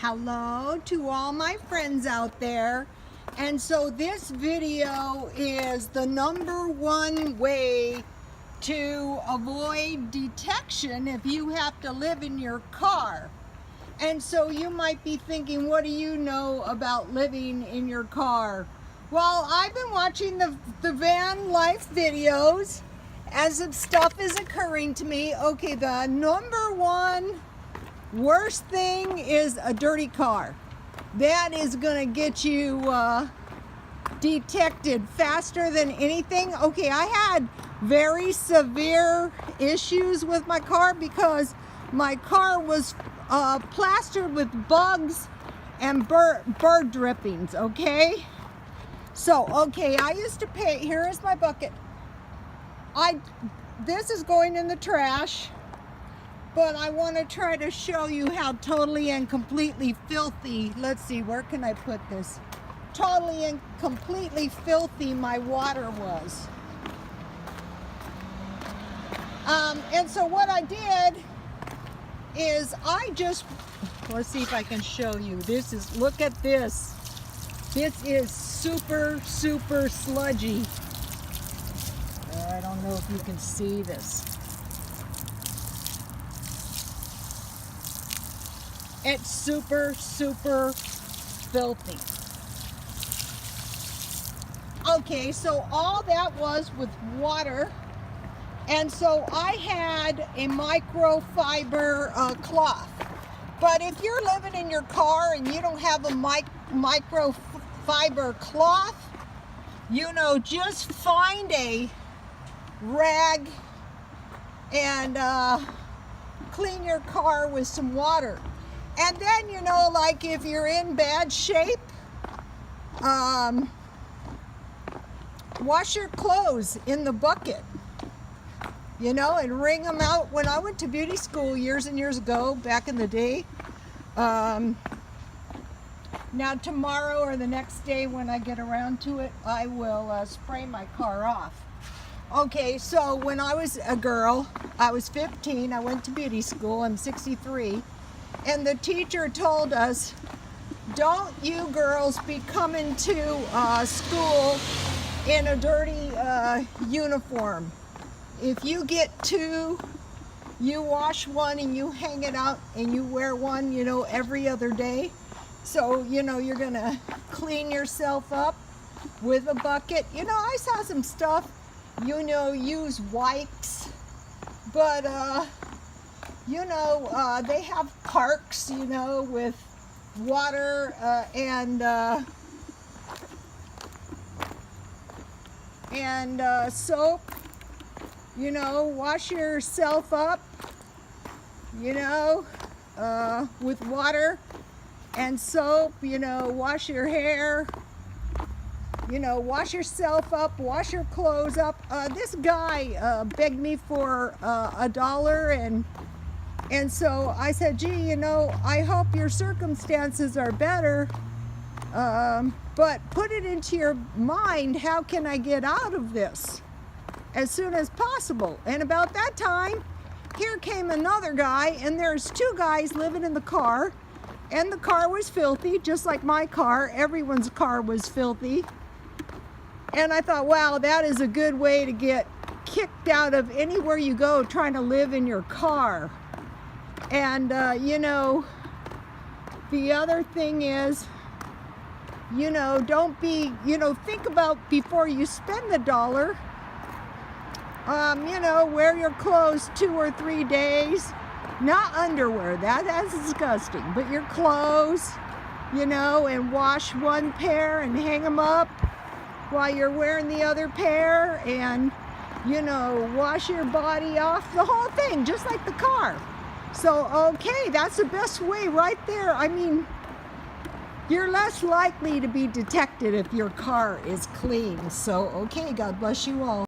Hello to all my friends out there. And so this video is the #1 way to avoid detection if you have to live in your car. And so you might be thinking, what do you know about living in your car? Well, I've been watching the van life videos as if stuff is occurring to me. Okay, the #1 worst thing is a dirty car. That is gonna get you detected faster than anything. Okay, I had very severe issues with my car because my car was plastered with bugs and bird drippings, okay? So, okay, I used to pay, here is my bucket. This is going in the trash, but I want to try to show you how totally and completely filthy, let's see, where can I put this? Totally and completely filthy my water was. And so what I did is let's see if I can show you. Look at this. This is super, super sludgy. I don't know if you can see this. It's super, super filthy. Okay, so all that was with water. And so I had a microfiber cloth. But if you're living in your car and you don't have a microfiber cloth, just find a rag and clean your car with some water. And then, like if you're in bad shape, wash your clothes in the bucket, and wring them out. When I went to beauty school years and years ago, back in the day, now tomorrow or the next day when I get around to it, I will spray my car off. Okay, so when I was a girl, I was 15, I went to beauty school, I'm 63, and the teacher told us, don't you girls be coming to school in a dirty uniform. If you get two, you wash one and you hang it out and you wear one, every other day. So, you're gonna clean yourself up with a bucket. I saw some stuff, use wipes, but, they have parks, with water and soap. Wash yourself up, with water and soap, wash your hair, wash yourself up, wash your clothes up. This guy begged me for $1, and so I said, gee, I hope your circumstances are better, but put it into your mind, how can I get out of this as soon as possible? And about that time, here came another guy, and there's two guys living in the car, and the car was filthy, just like my car. Everyone's car was filthy. And I thought, wow, that is a good way to get kicked out of anywhere you go trying to live in your car. And, the other thing is, don't be, think about before you spend the $1. Wear your clothes 2 or 3 days. Not underwear, that's disgusting, but your clothes, and wash one pair and hang them up while you're wearing the other pair, and, wash your body off, the whole thing, just like the car. So, okay, that's the best way right there. I mean, you're less likely to be detected if your car is clean. So, okay, God bless you all.